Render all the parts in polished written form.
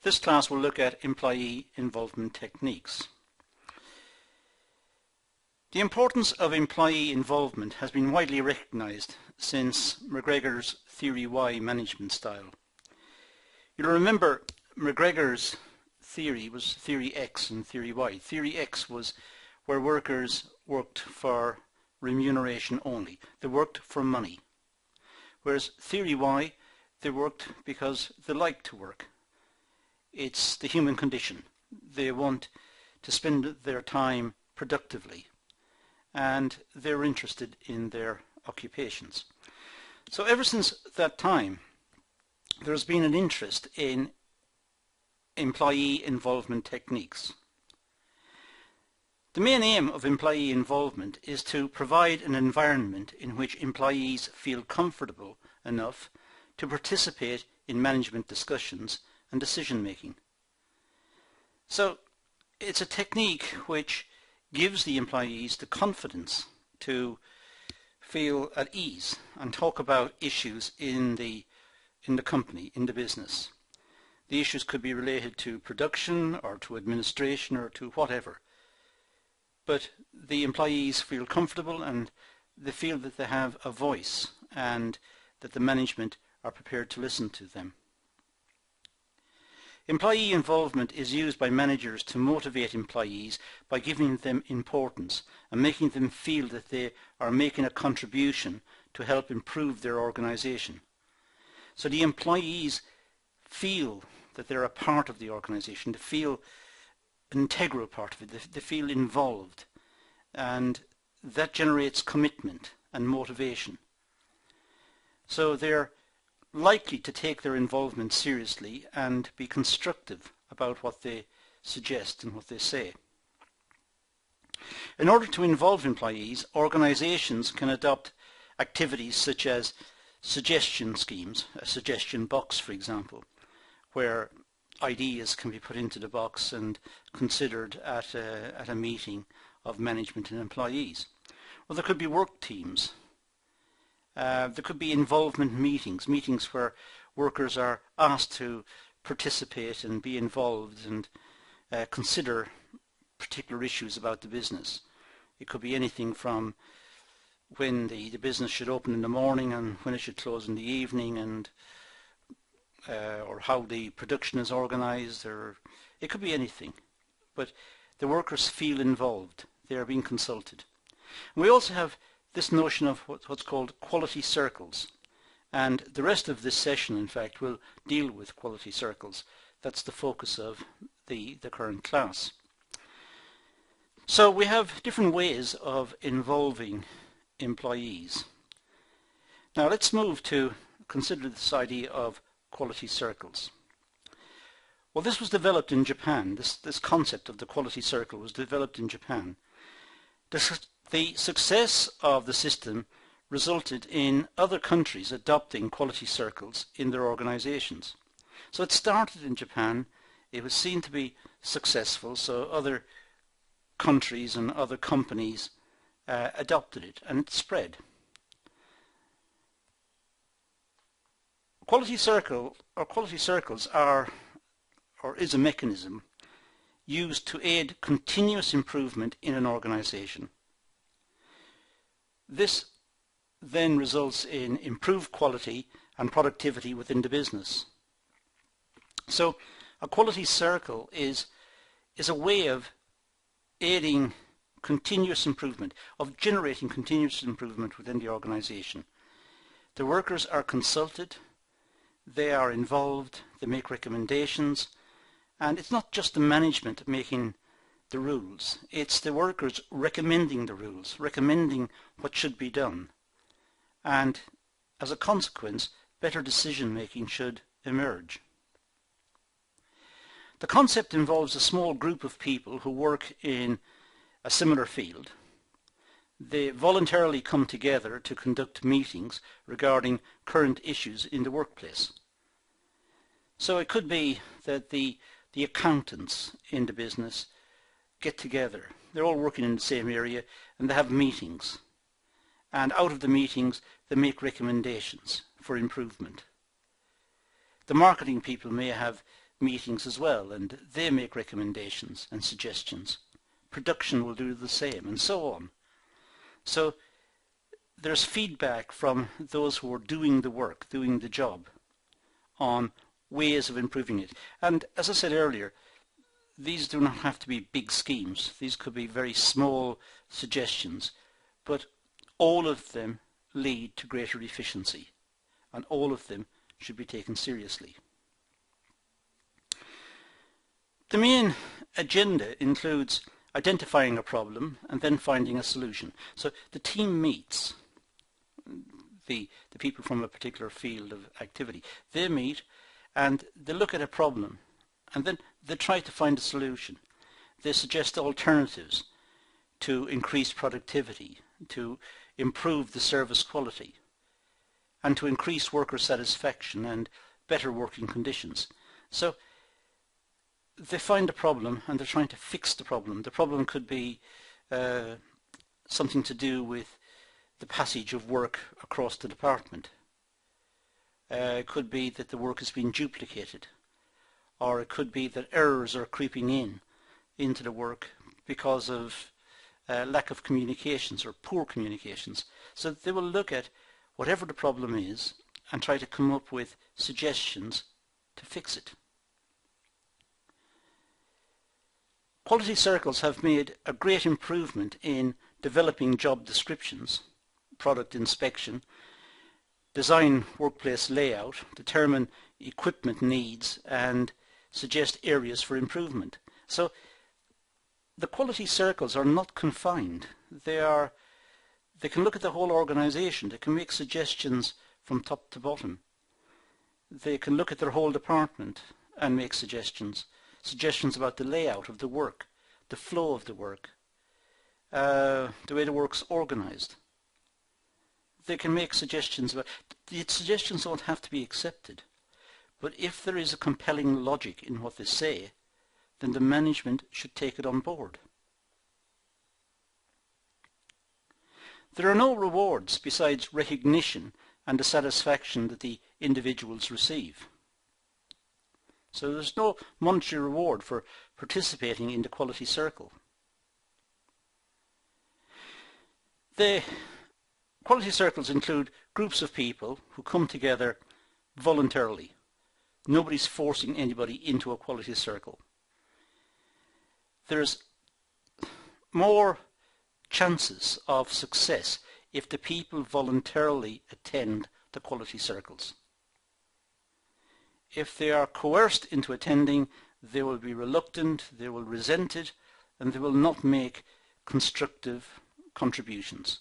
This class will look at employee involvement techniques. The importance of employee involvement has been widely recognized since McGregor's Theory Y management style. You'll remember McGregor's theory was Theory X and Theory Y. Theory X was where workers worked for remuneration only. They worked for money. Whereas Theory Y, they worked because they like to work. It's the human condition. They want to spend their time productively, and they're interested in their occupations. So ever since that time, there's been an interest in employee involvement techniques. The main aim of employee involvement is to provide an environment in which employees feel comfortable enough to participate in management discussions and decision making. So it's a technique which gives the employees the confidence to feel at ease and talk about issues in the company, in the business. The issues could be related to production or to administration or to whatever. But the employees feel comfortable and they feel that they have a voice and that the management are prepared to listen to them. Employee involvement is used by managers to motivate employees by giving them importance and making them feel that they are making a contribution to help improve their organization. So the employees feel that they're a part of the organization, they feel an integral part of it, they feel involved, and that generates commitment and motivation. So they're likely to take their involvement seriously and be constructive about what they suggest and what they say. In order to involve employees, organizations can adopt activities such as suggestion schemes, a suggestion box for example, where ideas can be put into the box and considered at a meeting of management and employees. Well, there could be work teams. There could be involvement meetings, meetings where workers are asked to participate and be involved and consider particular issues about the business. It could be anything from when the business should open in the morning and when it should close in the evening, and or how the production is organized, or it could be anything. But the workers feel involved. They are being consulted. And we also have this notion of what's called quality circles, and the rest of this session in fact will deal with quality circles. That's the focus of the current class. So we have different ways of involving employees. Now let's move to consider this idea of quality circles. Well, this was developed in Japan. This concept of the quality circle was developed in Japan. The success of the system resulted in other countries adopting quality circles in their organizations. So it started in Japan, it was seen to be successful, so other countries and other companies adopted it, and it spread. Quality circles is a mechanism used to aid continuous improvement in an organization. This then results in improved quality and productivity within the business. So a quality circle is a way of aiding continuous improvement, of generating continuous improvement within the organization. The workers are consulted, they are involved, they make recommendations, and it's not just the management making the rules, it's the workers recommending the rules, recommending what should be done, and as a consequence better decision making should emerge. The concept involves a small group of people who work in a similar field. They voluntarily come together to conduct meetings regarding current issues in the workplace. So it could be that the accountants in the business get together. They're all working in the same area and they have meetings. And out of the meetings they make recommendations for improvement. The marketing people may have meetings as well, and they make recommendations and suggestions. Production will do the same, and so on. So there's feedback from those who are doing the work, doing the job, on ways of improving it. And as I said earlier, these do not have to be big schemes. These could be very small suggestions, but all of them lead to greater efficiency, and all of them should be taken seriously. The main agenda includes identifying a problem and then finding a solution. So the team meets, the people from a particular field of activity, they meet and they look at a problem and then they try to find a solution. They suggest alternatives to increase productivity, to improve the service quality, and to increase worker satisfaction and better working conditions. So they find a problem and they're trying to fix the problem. The problem could be something to do with the passage of work across the department. It could be that the work has been duplicated, or it could be that errors are creeping into the work because of lack of communications or poor communications. So they will look at whatever the problem is and try to come up with suggestions to fix it. Quality circles have made a great improvement in developing job descriptions, product inspection, design workplace layout, determine equipment needs, and suggest areas for improvement. So the quality circles are not confined. They can look at the whole organization. They can make suggestions from top to bottom. They can look at their whole department and make suggestions about the layout of the work, the flow of the work, the way the work's organized. They can make suggestions about, the suggestions don't have to be accepted, but if there is a compelling logic in what they say, then the management should take it on board. There are no rewards besides recognition and the satisfaction that the individuals receive. So there's no monetary reward for participating in the quality circle. The quality circles include groups of people who come together voluntarily. Nobody's forcing anybody into a quality circle. There's more chances of success if the people voluntarily attend the quality circles. If they are coerced into attending, they will be reluctant, they will resent it, and they will not make constructive contributions.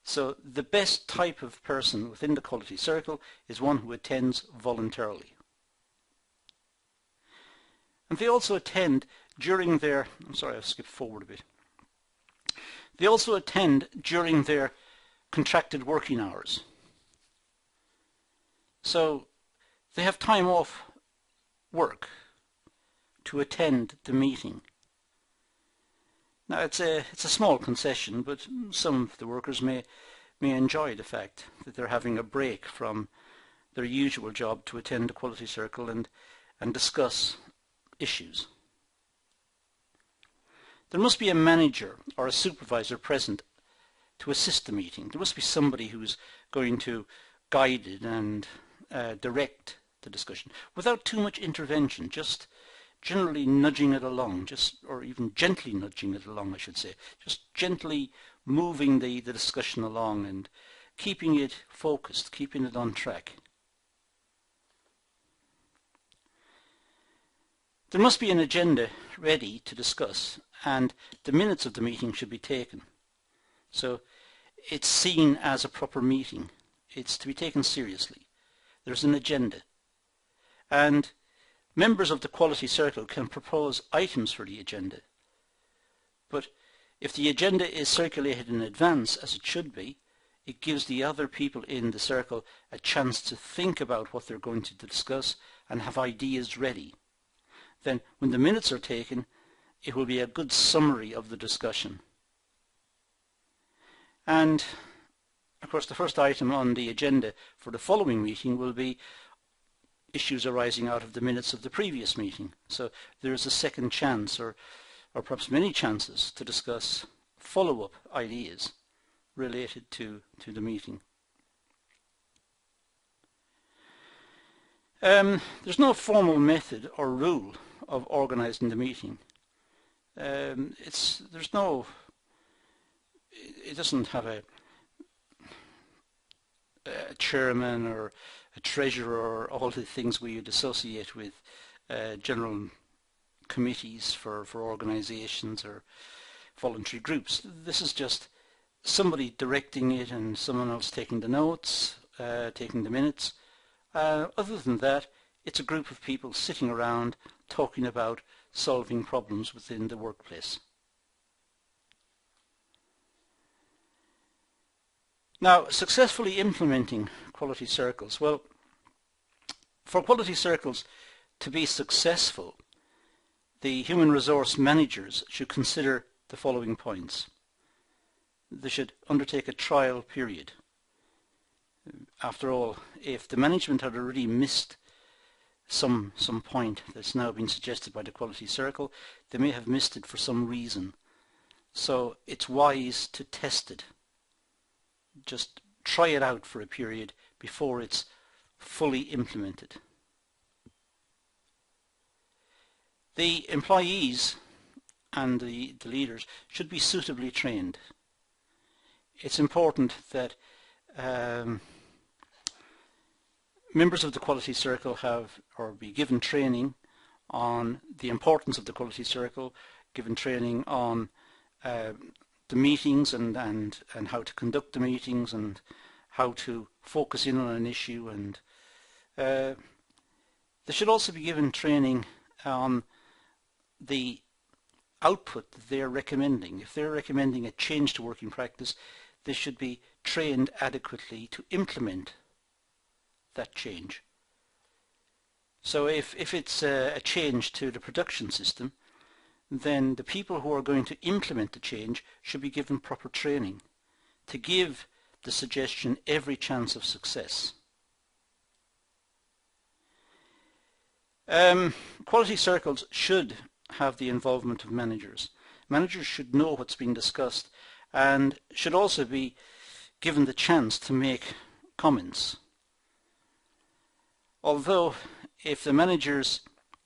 So the best type of person within the quality circle is one who attends voluntarily. And they also attend during their, I'm sorry, I've skipped forward a bit. They also attend during their contracted working hours. So they have time off work to attend the meeting. Now it's a small concession, but some of the workers may enjoy the fact that they're having a break from their usual job to attend the quality circle and discuss issues. There must be a manager or a supervisor present to assist the meeting. There must be somebody who's going to guide it and direct the discussion without too much intervention, just generally nudging it along, or even gently nudging it along, I should say, just gently moving the discussion along and keeping it focused, keeping it on track. There must be an agenda ready to discuss, and the minutes of the meeting should be taken. So it's seen as a proper meeting. It's to be taken seriously. There's an agenda. And members of the quality circle can propose items for the agenda. But if the agenda is circulated in advance, as it should be, it gives the other people in the circle a chance to think about what they're going to discuss and have ideas ready. Then when the minutes are taken, it will be a good summary of the discussion. And of course the first item on the agenda for the following meeting will be issues arising out of the minutes of the previous meeting. So there is a second chance, or perhaps many chances, to discuss follow-up ideas related to the meeting. There's no formal method or rule of organising the meeting. It doesn't have a chairman or a treasurer or all the things we would associate with general committees for organisations or voluntary groups. This is just somebody directing it and someone else taking the notes, taking the minutes. Other than that, it's a group of people sitting around talking about solving problems within the workplace. Now, successfully implementing quality circles. Well, for quality circles to be successful, the human resource managers should consider the following points. They should undertake a trial period. After all, if the management had already missed some point that's now been suggested by the quality circle, they may have missed it for some reason. So it's wise to test it. Just try it out for a period before it's fully implemented. The employees and the leaders should be suitably trained. It's important that members of the quality circle have or be given training on the importance of the quality circle, given training on the meetings and how to conduct the meetings and how to focus in on an issue, and they should also be given training on the output that they're recommending. If they're recommending a change to working practice, they should be trained adequately to implement that change. So if it's a change to the production system, then the people who are going to implement the change should be given proper training to give the suggestion every chance of success. Quality circles should have the involvement of managers. Managers should know what's been discussed and should also be given the chance to make comments. Although if the managers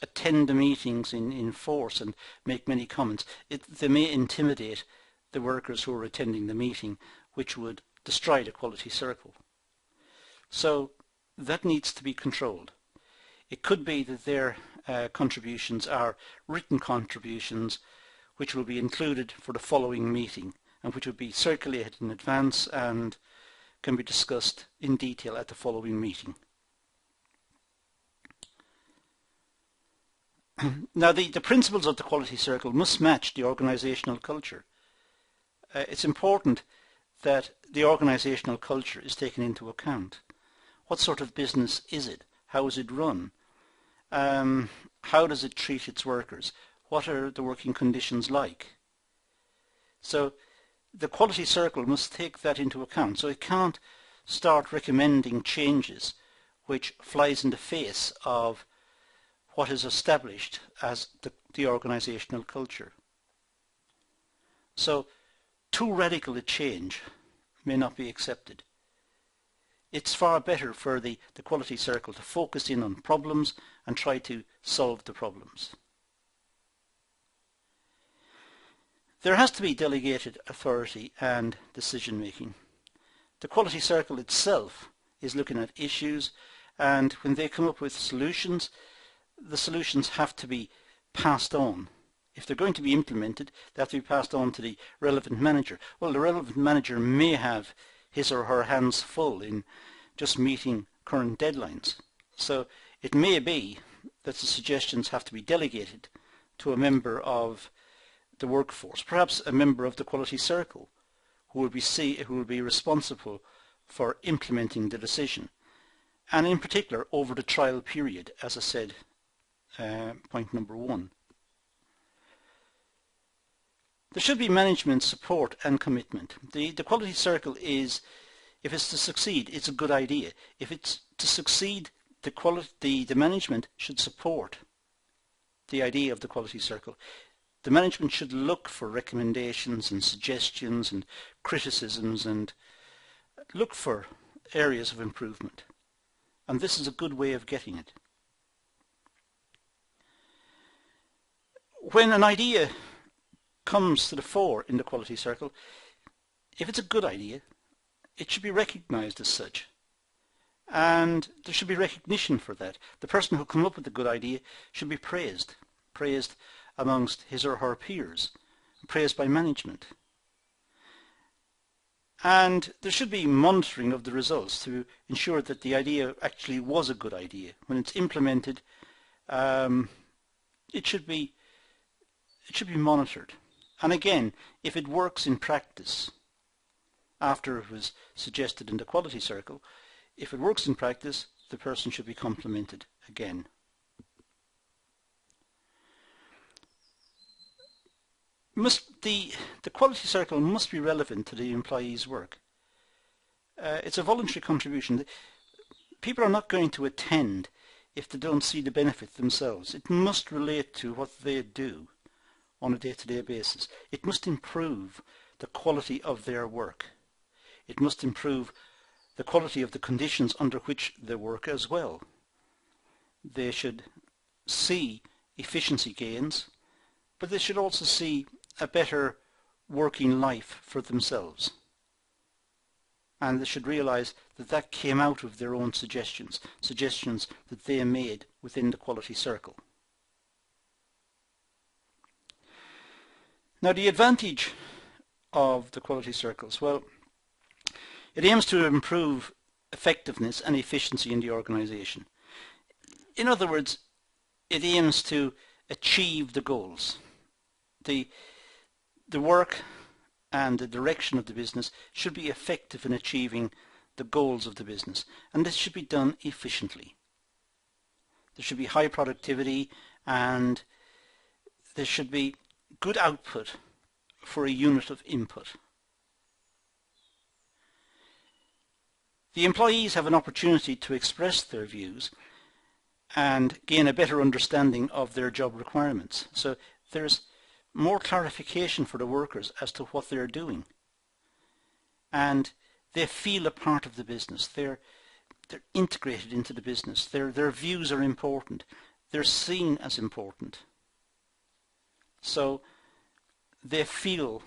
attend the meetings in force and make many comments, they may intimidate the workers who are attending the meeting, which would destroy the quality circle. So that needs to be controlled. It could be that their contributions are written contributions which will be included for the following meeting and which will be circulated in advance and can be discussed in detail at the following meeting. Now, the principles of the quality circle must match the organisational culture. It's important that the organisational culture is taken into account. What sort of business is it? How is it run? How does it treat its workers? What are the working conditions like? So the quality circle must take that into account. So it can't start recommending changes which flies in the face of what is established as the organisational culture. So too radical a change may not be accepted. It's far better for the quality circle to focus in on problems and try to solve the problems. There has to be delegated authority and decision making. The quality circle itself is looking at issues, and when they come up with solutions, the solutions have to be passed on. If they're going to be implemented, they have to be passed on to the relevant manager. Well, the relevant manager may have his or her hands full in just meeting current deadlines. So it may be that the suggestions have to be delegated to a member of the workforce, perhaps a member of the quality circle, who will be responsible for implementing the decision, and in particular over the trial period, as I said, point number 1. There should be management support and commitment. The quality circle is, if it's to succeed, it's a good idea. If it's to succeed, the management should support the idea of the quality circle. The management should look for recommendations and suggestions and criticisms and look for areas of improvement. And this is a good way of getting it. When an idea comes to the fore in the quality circle, if it's a good idea, it should be recognized as such. And there should be recognition for that. The person who came up with the good idea should be praised amongst his or her peers, praised by management. And there should be monitoring of the results to ensure that the idea actually was a good idea. When it's implemented, it should be monitored. And again, if it works in practice, after it was suggested in the quality circle, if it works in practice, the person should be complimented again. The quality circle must be relevant to the employee's work. It's a voluntary contribution. People are not going to attend if they don't see the benefit themselves. It must relate to what they do on a day-to-day basis. It must improve the quality of their work. It must improve the quality of the conditions under which they work as well. They should see efficiency gains, but they should also see a better working life for themselves. And they should realize that that came out of their own suggestions that they made within the quality circle. Now, the advantage of the quality circles, well, it aims to improve effectiveness and efficiency in the organization. In other words, it aims to achieve the goals. The work and the direction of the business should be effective in achieving the goals of the business, and this should be done efficiently. There should be high productivity, and there should be good output for a unit of input. The employees have an opportunity to express their views and gain a better understanding of their job requirements. So there's more clarification for the workers as to what they're doing. And they feel a part of the business. They're integrated into the business. Their views are important. They're seen as important. So they feel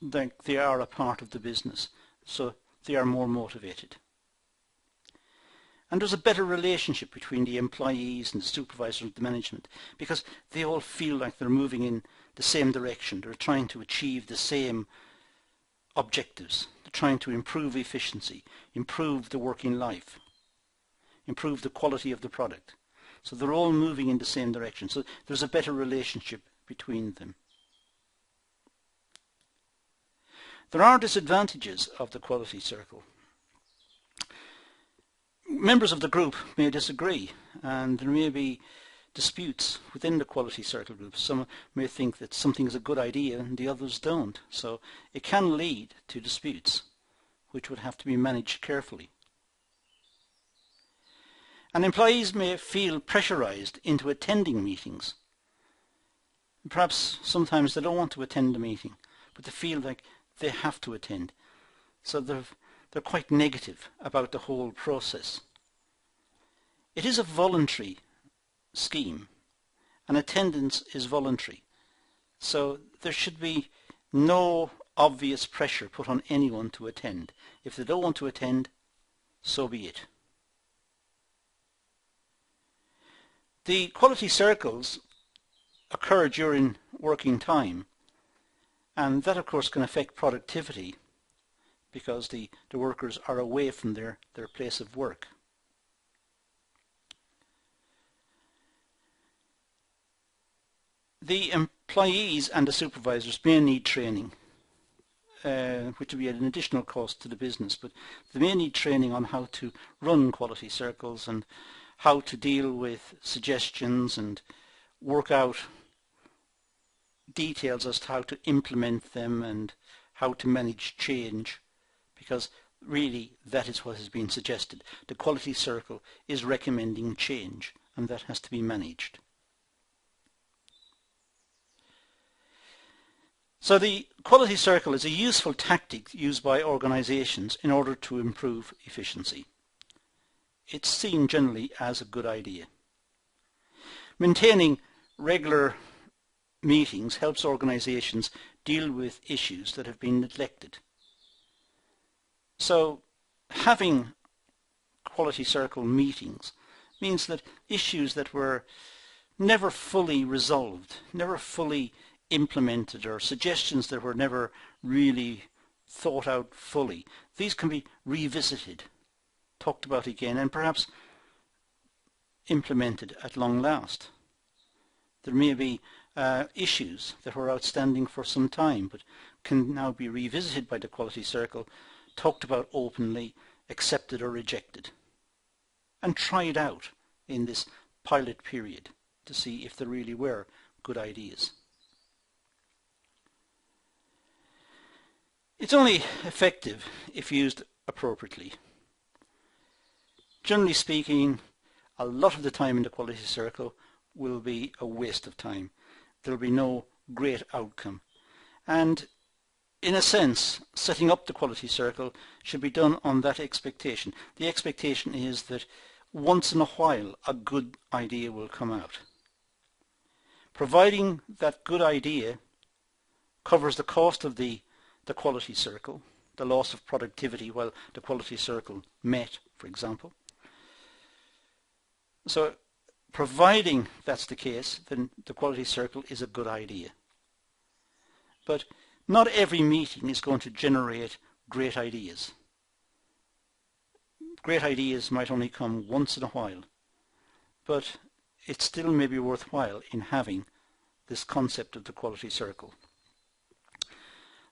that they are a part of the business. So they are more motivated. And there's a better relationship between the employees and the supervisor and the management, because they all feel like they're moving in the same direction. They're trying to achieve the same objectives. They're trying to improve efficiency, improve the working life, improve the quality of the product. So they're all moving in the same direction. So there's a better relationship between them. There are disadvantages of the quality circle. Members of the group may disagree, and there may be disputes within the quality circle group. Some may think that something is a good idea and the others don't. So it can lead to disputes, which would have to be managed carefully. And employees may feel pressurized into attending meetings. Perhaps sometimes they don't want to attend the meeting, but they feel like they have to attend. So they're quite negative about the whole process. It is a voluntary scheme, and attendance is voluntary. So there should be no obvious pressure put on anyone to attend. If they don't want to attend, so be it. The quality circles occur during working time, and that of course can affect productivity because the workers are away from their place of work. The employees and the supervisors may need training, which will be at an additional cost to the business, but they may need training on how to run quality circles and how to deal with suggestions and work out details as to how to implement them and how to manage change, because really that is what has been suggested. The quality circle is recommending change, and that has to be managed. So the quality circle is a useful tactic used by organizations in order to improve efficiency. It's seen generally as a good idea. Maintaining regular meetings helps organizations deal with issues that have been neglected. So having quality circle meetings means that issues that were never fully resolved, never fully implemented, or suggestions that were never really thought out fully, these can be revisited, talked about again, and perhaps implemented at long last. There may be issues that were outstanding for some time but can now be revisited by the quality circle, talked about openly, accepted or rejected, and tried out in this pilot period to see if there really were good ideas. It's only effective if used appropriately. Generally speaking, a lot of the time in the quality circle will be a waste of time. There will be no great outcome. And in a sense, setting up the quality circle should be done on that expectation. The expectation is that once in a while a good idea will come out. Providing that good idea covers the cost of the quality circle, the loss of productivity while the quality circle met, for example. So providing that's the case, then the quality circle is a good idea. But not every meeting is going to generate great ideas. Great ideas might only come once in a while, but it still may be worthwhile in having this concept of the quality circle.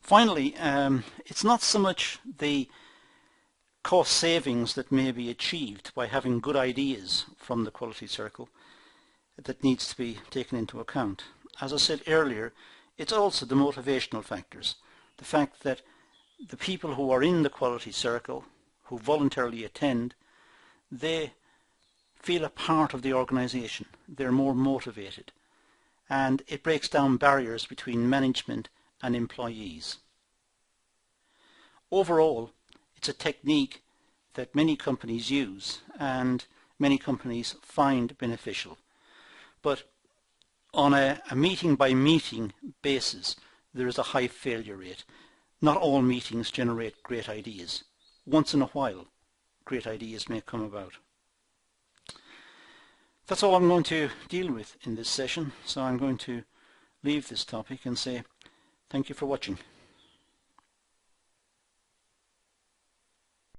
Finally, it's not so much the cost savings that may be achieved by having good ideas from the quality circle that needs to be taken into account. As I said earlier, it's also the motivational factors. The fact that the people who are in the quality circle, who voluntarily attend, they feel a part of the organization. They're more motivated. And it breaks down barriers between management and employees. Overall, it's a technique that many companies use and many companies find beneficial. But on a meeting by meeting basis, there is a high failure rate. Not all meetings generate great ideas. Once in a while, great ideas may come about. That's all I'm going to deal with in this session, so I'm going to leave this topic and say thank you for watching.